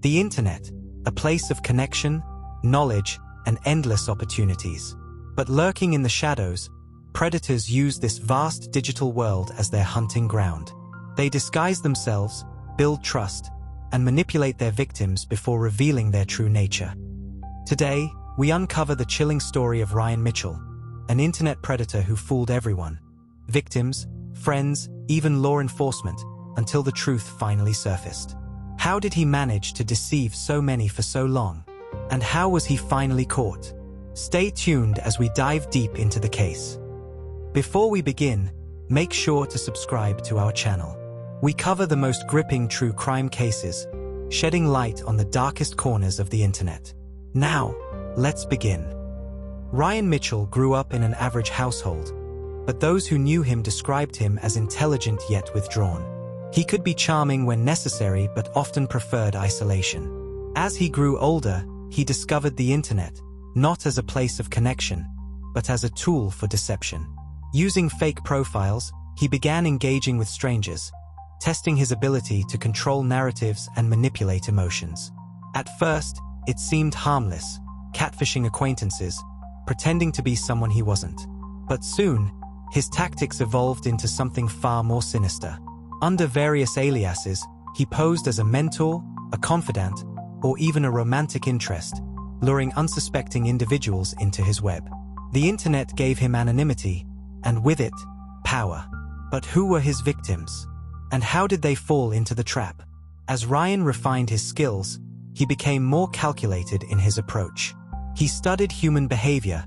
The internet, a place of connection, knowledge, and endless opportunities. But lurking in the shadows, predators use this vast digital world as their hunting ground. They disguise themselves, build trust, and manipulate their victims before revealing their true nature. Today, we uncover the chilling story of Ryan Mitchell, an internet predator who fooled everyone, victims, friends, even law enforcement, until the truth finally surfaced. How did he manage to deceive so many for so long? And how was he finally caught? Stay tuned as we dive deep into the case. Before we begin, make sure to subscribe to our channel. We cover the most gripping true crime cases, shedding light on the darkest corners of the internet. Now, let's begin. Ryan Mitchell grew up in an average household, but those who knew him described him as intelligent yet withdrawn. He could be charming when necessary but often preferred isolation. As he grew older, he discovered the internet, not as a place of connection, but as a tool for deception. Using fake profiles, he began engaging with strangers, testing his ability to control narratives and manipulate emotions. At first, it seemed harmless, catfishing acquaintances, pretending to be someone he wasn't. But soon, his tactics evolved into something far more sinister. Under various aliases, he posed as a mentor, a confidant, or even a romantic interest, luring unsuspecting individuals into his web. The internet gave him anonymity, and with it, power. But who were his victims? And how did they fall into the trap? As Ryan refined his skills, he became more calculated in his approach. He studied human behavior,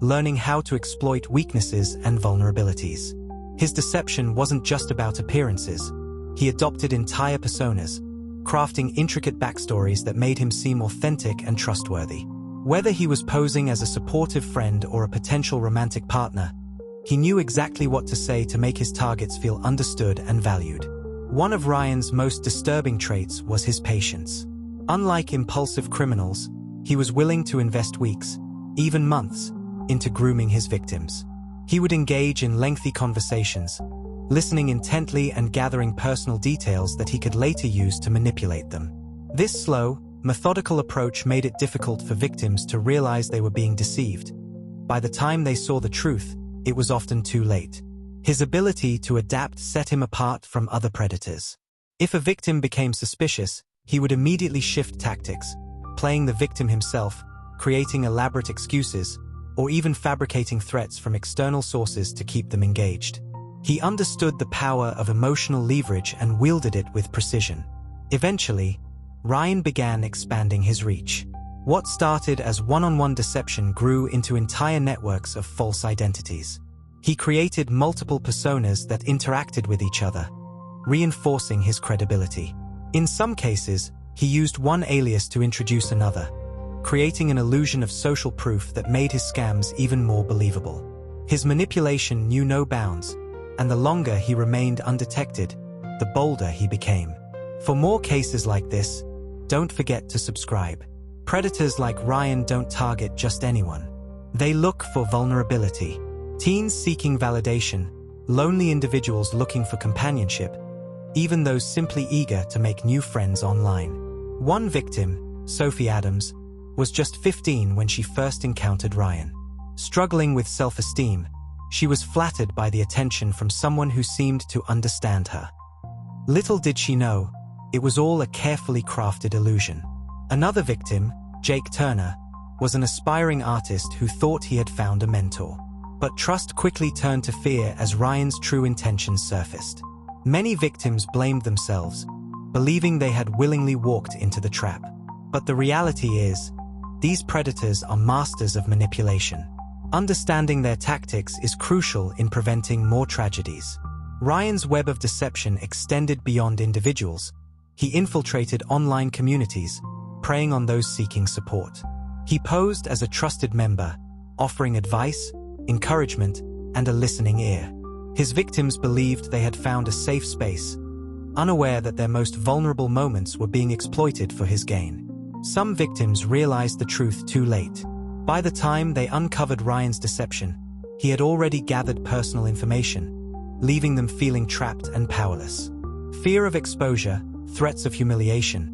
learning how to exploit weaknesses and vulnerabilities. His deception wasn't just about appearances. He adopted entire personas, crafting intricate backstories that made him seem authentic and trustworthy. Whether he was posing as a supportive friend or a potential romantic partner, he knew exactly what to say to make his targets feel understood and valued. One of Ryan's most disturbing traits was his patience. Unlike impulsive criminals, he was willing to invest weeks, even months, into grooming his victims. He would engage in lengthy conversations, listening intently and gathering personal details that he could later use to manipulate them. This slow, methodical approach made it difficult for victims to realize they were being deceived. By the time they saw the truth, it was often too late. His ability to adapt set him apart from other predators. If a victim became suspicious, he would immediately shift tactics, playing the victim himself, creating elaborate excuses, or even fabricating threats from external sources to keep them engaged. He understood the power of emotional leverage and wielded it with precision. Eventually, Ryan began expanding his reach. What started as one-on-one deception grew into entire networks of false identities. He created multiple personas that interacted with each other, reinforcing his credibility. In some cases, he used one alias to introduce another, creating an illusion of social proof that made his scams even more believable. His manipulation knew no bounds, and the longer he remained undetected, the bolder he became. For more cases like this, don't forget to subscribe. Predators like Ryan don't target just anyone. They look for vulnerability. Teens seeking validation, lonely individuals looking for companionship, even those simply eager to make new friends online. One victim, Sophie Adams, was just 15 when she first encountered Ryan. Struggling with self-esteem, she was flattered by the attention from someone who seemed to understand her. Little did she know, it was all a carefully crafted illusion. Another victim, Jake Turner, was an aspiring artist who thought he had found a mentor. But trust quickly turned to fear as Ryan's true intentions surfaced. Many victims blamed themselves, believing they had willingly walked into the trap. But the reality is, these predators are masters of manipulation. Understanding their tactics is crucial in preventing more tragedies. Ryan's web of deception extended beyond individuals. He infiltrated online communities, preying on those seeking support. He posed as a trusted member, offering advice, encouragement, and a listening ear. His victims believed they had found a safe space, unaware that their most vulnerable moments were being exploited for his gain. Some victims realized the truth too late. By the time they uncovered Ryan's deception, he had already gathered personal information, leaving them feeling trapped and powerless. Fear of exposure, threats of humiliation,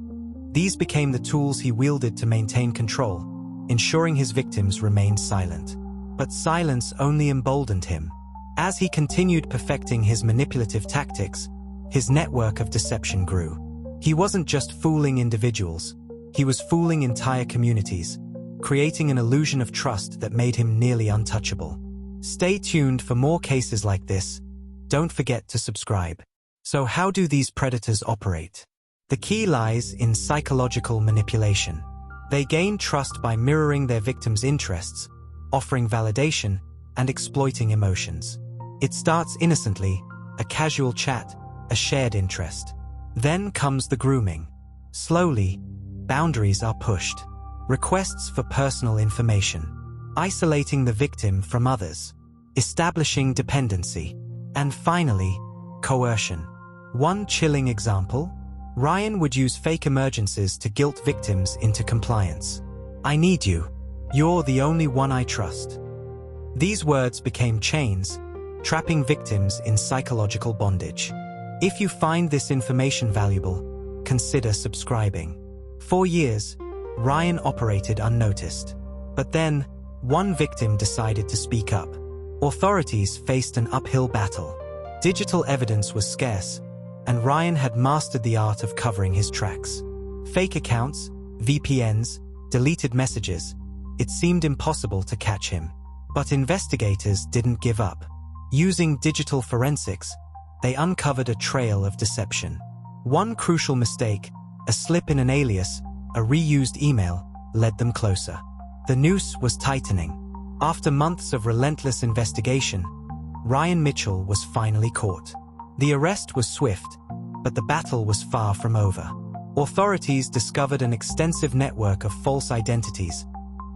These became the tools he wielded to maintain control, ensuring his victims remained silent. But silence only emboldened him. As he continued perfecting his manipulative tactics, his network of deception grew. He wasn't just fooling individuals, he was fooling entire communities, creating an illusion of trust that made him nearly untouchable. Stay tuned for more cases like this. Don't forget to subscribe. So how do these predators operate? The key lies in psychological manipulation. They gain trust by mirroring their victims' interests, offering validation, and exploiting emotions. It starts innocently, a casual chat, a shared interest. Then comes the grooming. Slowly, boundaries are pushed. Requests for personal information, isolating the victim from others, establishing dependency, and finally, coercion. One chilling example: Ryan would use fake emergencies to guilt victims into compliance. "I need you. You're the only one I trust." These words became chains, trapping victims in psychological bondage. If you find this information valuable, consider subscribing. For years, Ryan operated unnoticed. But then, one victim decided to speak up. Authorities faced an uphill battle. Digital evidence was scarce, and Ryan had mastered the art of covering his tracks. Fake accounts, VPNs, deleted messages. It seemed impossible to catch him. But investigators didn't give up. Using digital forensics, they uncovered a trail of deception. One crucial mistake, a slip in an alias, a reused email, led them closer. The noose was tightening. After months of relentless investigation, Ryan Mitchell was finally caught. The arrest was swift, but the battle was far from over. Authorities discovered an extensive network of false identities,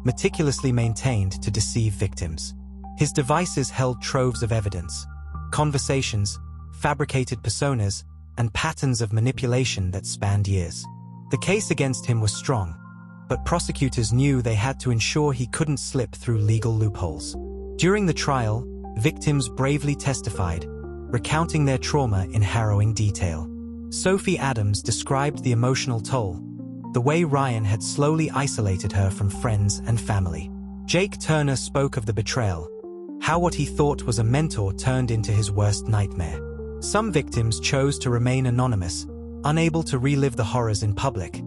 meticulously maintained to deceive victims. His devices held troves of evidence, conversations, fabricated personas, and patterns of manipulation that spanned years. The case against him was strong, but prosecutors knew they had to ensure he couldn't slip through legal loopholes. During the trial, victims bravely testified, recounting their trauma in harrowing detail. Sophie Adams described the emotional toll, the way Ryan had slowly isolated her from friends and family. Jake Turner spoke of the betrayal, how what he thought was a mentor turned into his worst nightmare. Some victims chose to remain anonymous, unable to relive the horrors in public,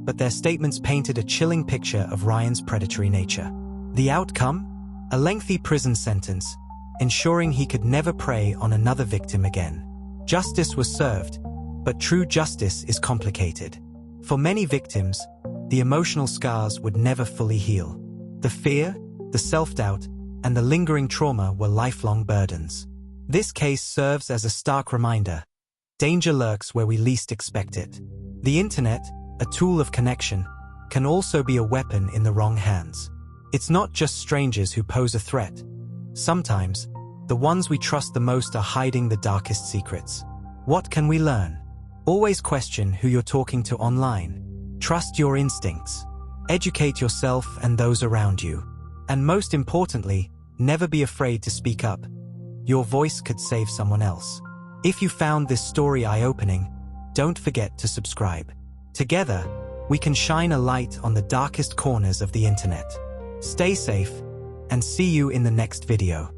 but their statements painted a chilling picture of Ryan's predatory nature. The outcome? A lengthy prison sentence, ensuring he could never prey on another victim again. Justice was served, but true justice is complicated. For many victims, the emotional scars would never fully heal. The fear, the self-doubt, and the lingering trauma were lifelong burdens. This case serves as a stark reminder: danger lurks where we least expect it. The internet, a tool of connection, can also be a weapon in the wrong hands. It's not just strangers who pose a threat. Sometimes, the ones we trust the most are hiding the darkest secrets. What can we learn? Always question who you're talking to online. Trust your instincts. Educate yourself and those around you. And most importantly, never be afraid to speak up. Your voice could save someone else. If you found this story eye-opening, don't forget to subscribe. Together, we can shine a light on the darkest corners of the internet. Stay safe, and see you in the next video.